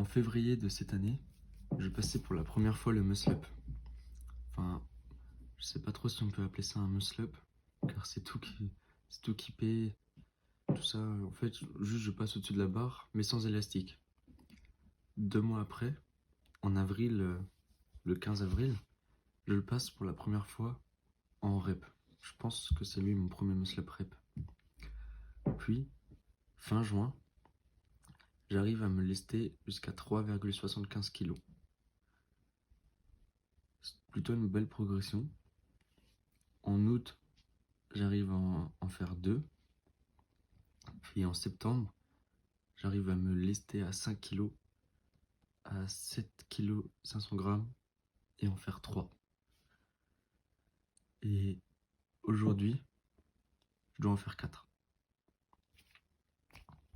En février de cette année, je passais pour la première fois le muscle-up. Enfin, je sais pas trop si on peut appeler ça un muscle-up, car c'est tout qui paie, tout ça. En fait, juste je passe au-dessus de la barre, mais sans élastique. 2 mois après, en avril, le 15 avril, je le passe pour la première fois en rep. Je pense que c'est lui mon premier muscle-up rep. Puis, fin juin, j'arrive à me lester jusqu'à 3,75 kg. C'est plutôt une belle progression. En août, j'arrive à en faire 2. Puis en septembre, j'arrive à me lester à 5 kg, à 7 kg 500 grammes et en faire 3. Et aujourd'hui, je dois en faire 4.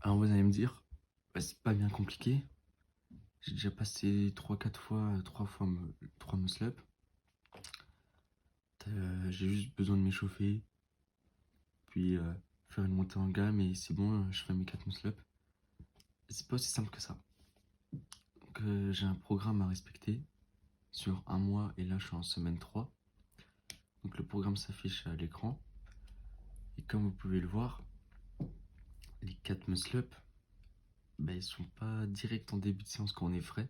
Alors vous allez me dire, bah, c'est pas bien compliqué. J'ai déjà passé 3-4 fois, 3 muscle-up. J'ai juste besoin de m'échauffer, puis faire une montée en gamme et c'est bon, je fais mes 4 muscle-up. C'est pas aussi simple que ça. Donc j'ai un programme à respecter sur un mois et là je suis en semaine 3. Donc le programme s'affiche à l'écran. Et comme vous pouvez le voir, les 4 muscle-up, bah, ils sont pas direct en début de séance quand on est frais.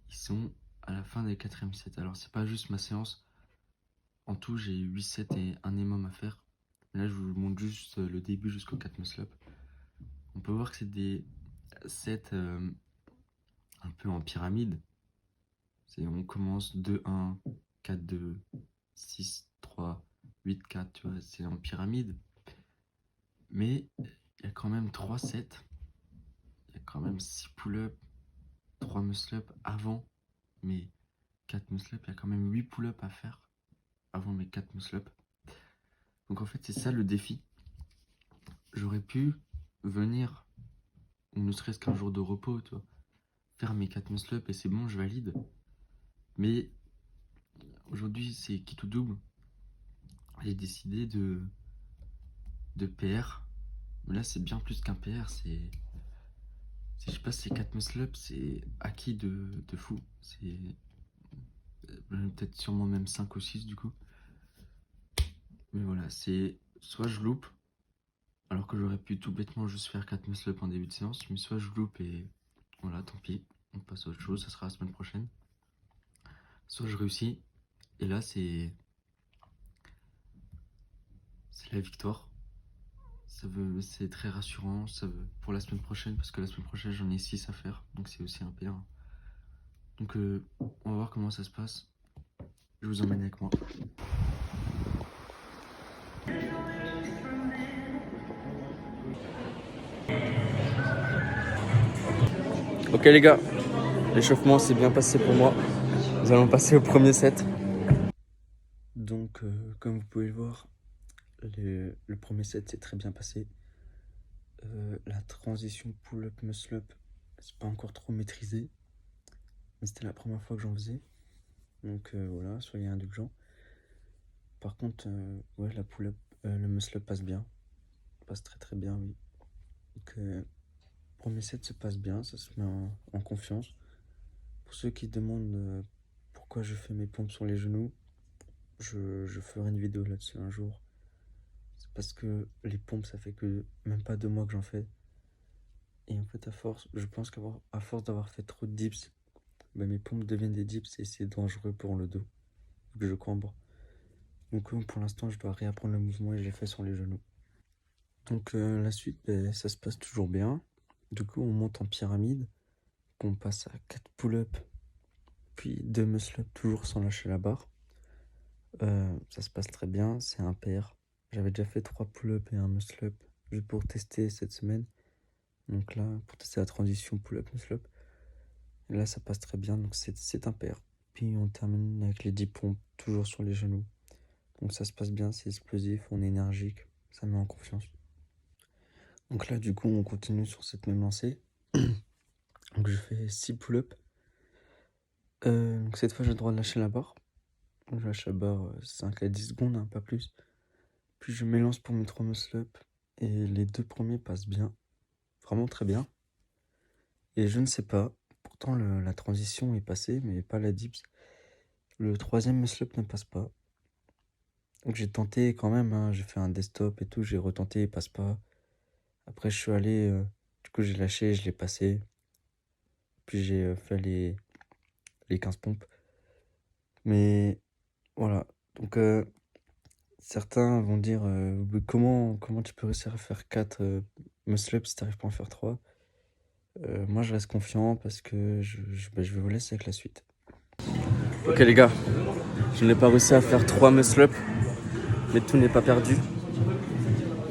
Ils sont à la fin des 4e sets. Alors c'est pas juste ma séance. En tout, j'ai 8 sets et un EMOM à faire. Là, je vous montre juste le début jusqu'aux 4 muscle-up. On peut voir que c'est des sets un peu en pyramide. On commence 2-1, 4-2, 6-3, 8-4, tu vois, c'est en pyramide. Mais il y a quand même 3 sets. Il y a quand même 6 pull-up, 3 muscle-up avant mes 4 muscle-up. Il y a quand même 8 pull-up à faire avant mes 4 muscle-up. Donc en fait, c'est ça le défi. J'aurais pu venir, ne serait-ce qu'un jour de repos, tu vois, faire mes 4 muscle-up et c'est bon, je valide. Mais aujourd'hui, c'est quitte ou double. J'ai décidé de PR. Mais là, c'est bien plus qu'un PR. Si je passe ces 4 muscle-up, c'est acquis de fou. C'est peut-être sûrement même 5 ou 6 du coup. Mais voilà, c'est soit je loupe, alors que j'aurais pu tout bêtement juste faire 4 muscle-up en début de séance, mais soit je loupe et voilà, tant pis, on passe à autre chose, ça sera la semaine prochaine. Soit je réussis, et là c'est la victoire. C'est très rassurant pour la semaine prochaine, parce que la semaine prochaine j'en ai 6 à faire, donc c'est aussi un P1. Donc on va voir comment ça se passe. Je vous emmène avec moi. Ok les gars, l'échauffement s'est bien passé pour moi. Nous allons passer au premier set. Donc comme vous pouvez le voir, le premier set s'est très bien passé. La transition pull-up muscle-up, c'est pas encore trop maîtrisé, mais c'était la première fois que j'en faisais. Donc voilà, soyez indulgents. Par contre, ouais, la pull-up, le muscle-up passe bien. Passe très très bien, oui. Donc premier set se passe bien, ça se met en confiance. Pour ceux qui demandent pourquoi je fais mes pompes sur les genoux, je ferai une vidéo là-dessus un jour. C'est parce que les pompes, ça fait que même pas 2 mois que j'en fais. Et en fait, je pense qu'à force d'avoir fait trop de dips, bah, mes pompes deviennent des dips et c'est dangereux pour le dos, vu que je cambre. Donc pour l'instant, je dois réapprendre le mouvement et je l'ai fait sur les genoux. Donc la suite, bah, ça se passe toujours bien. Du coup, on monte en pyramide. On passe à 4 pull-up, puis 2 muscle-up, toujours sans lâcher la barre. Ça se passe très bien, c'est un PR. J'avais déjà fait 3 pull-up et un muscle-up juste pour tester cette semaine. Donc là, pour tester la transition pull-up, muscle-up. Et là, ça passe très bien, donc c'est un PR. Puis on termine avec les 10 pompes, toujours sur les genoux. Donc ça se passe bien, c'est explosif, on est énergique, ça met en confiance. Donc là, du coup, on continue sur cette même lancée. Donc je fais 6 pull-up. Donc cette fois, j'ai le droit de lâcher la barre. Je lâche la barre 5 à 10 secondes, hein, pas plus. Puis je m'élance pour mes 3 muscle-up. Et les 2 premiers passent bien. Vraiment très bien. Et je ne sais pas, pourtant la transition est passée, mais pas la dips. Le troisième muscle-up ne passe pas. Donc j'ai tenté quand même, hein, j'ai fait un desktop et tout, j'ai retenté, il passe pas. Après je suis allé, du coup j'ai lâché, je l'ai passé. Puis j'ai fait les 15 pompes. Mais voilà, donc certains vont dire mais comment tu peux réussir à faire 4 muscle-up si t'arrives pas à en faire 3. Moi je reste confiant parce que je vais vous laisser avec la suite. Ok les gars, je n'ai pas réussi à faire 3 muscle-up, mais tout n'est pas perdu.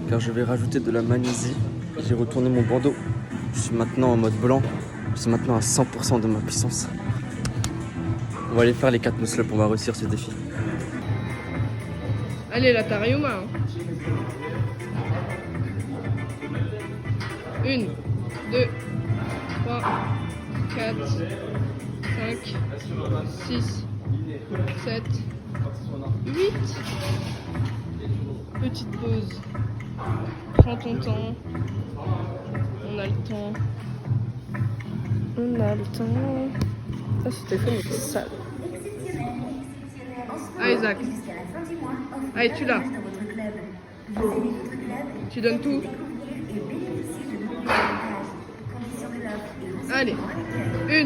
Car je vais rajouter de la magnésie. J'ai retourné mon bandeau. Je suis maintenant en mode blanc. Je suis maintenant à 100% de ma puissance. On va aller faire les 4 muscle-up, on va réussir ce défi. Allez, là, t'as Ryoma. Hein. 1, 2, 3, 4, 5, 6, 7, 8. Petite pause. Prends ton temps. On a le temps. On a le temps. Ah, ce téléphone est sale. Ah, Isaac. Allez, tu l'as. Tu donnes tout. Allez. 1,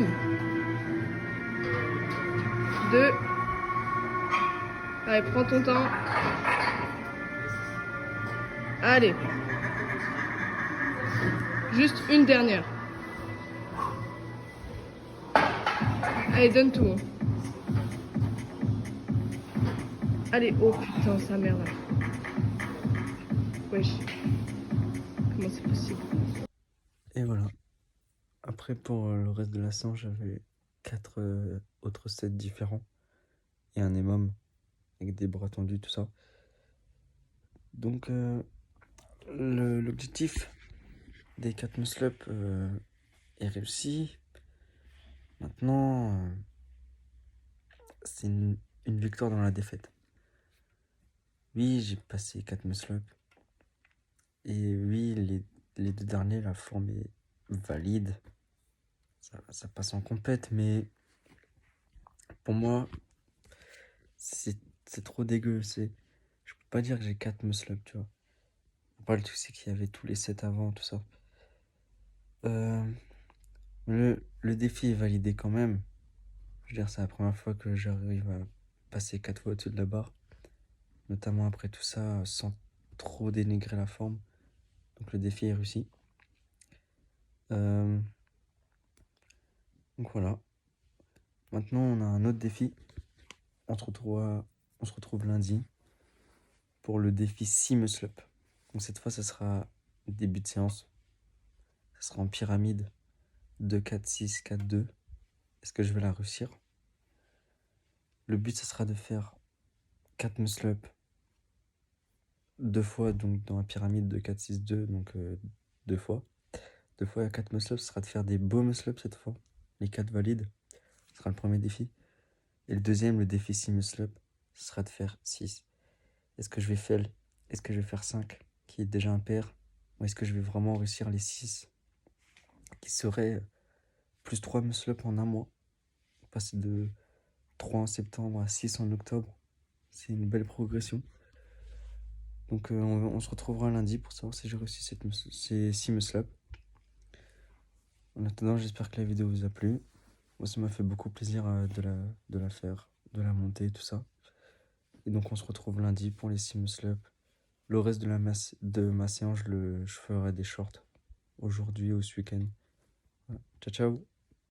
2. Allez, prends ton temps. Allez. Juste une dernière. Allez, donne tout. Allez, oh putain, sa mère là. Wesh. Comment c'est possible? Et voilà. Après, pour le reste de la séance, j'avais 4 autres sets différents. Et un EMOM avec des bras tendus, tout ça. Donc, l'objectif des 4 muscle-up est réussi. Maintenant, c'est une victoire dans la défaite. Oui, j'ai passé 4 muscle-up. Et oui, les 2 derniers, la forme est valide. Ça passe en compète, mais pour moi, c'est trop dégueu. Je peux pas dire que j'ai 4 muscle-up, tu vois. Après, le truc, c'est qu'il y avait tous les 7 avant, tout ça. Le défi est validé quand même. Je veux dire, c'est la première fois que j'arrive à passer 4 fois au-dessus de la barre. Notamment après tout ça, sans trop dénigrer la forme. Donc le défi est réussi. Donc voilà. Maintenant, on a un autre défi. On se retrouve lundi pour le défi 6 muscle-up. Donc cette fois, ça sera début de séance. Ça sera en pyramide 2, 4, 6, 4, 2. Est-ce que je vais la réussir? Le but, ça sera de faire 4 muscle-up 2 fois, donc dans la pyramide de 4, 6, 2, donc 2 fois. 2 fois 4 muscle-up, ce sera de faire des beaux muscle-up cette fois. Les 4 valides. Ce sera le premier défi. Et le deuxième, le défi 6 muscle-up, ce sera de faire 6. Est-ce que je vais faire, est-ce que je vais faire 5, qui est déjà un pair, ou est-ce que je vais vraiment réussir les 6, qui seraient plus 3 muscle-up en un mois. Passer de 3 en septembre à 6 en octobre, c'est une belle progression. Donc on se retrouvera lundi pour savoir si j'ai réussi ces 6 muscle-up. En attendant, j'espère que la vidéo vous a plu. Moi, ça m'a fait beaucoup plaisir de la faire, de la monter, tout ça. Et donc, on se retrouve lundi pour les 6 muscle-up. Le reste de ma séance, je ferai des shorts aujourd'hui ou ce week-end. Voilà. Ciao, ciao!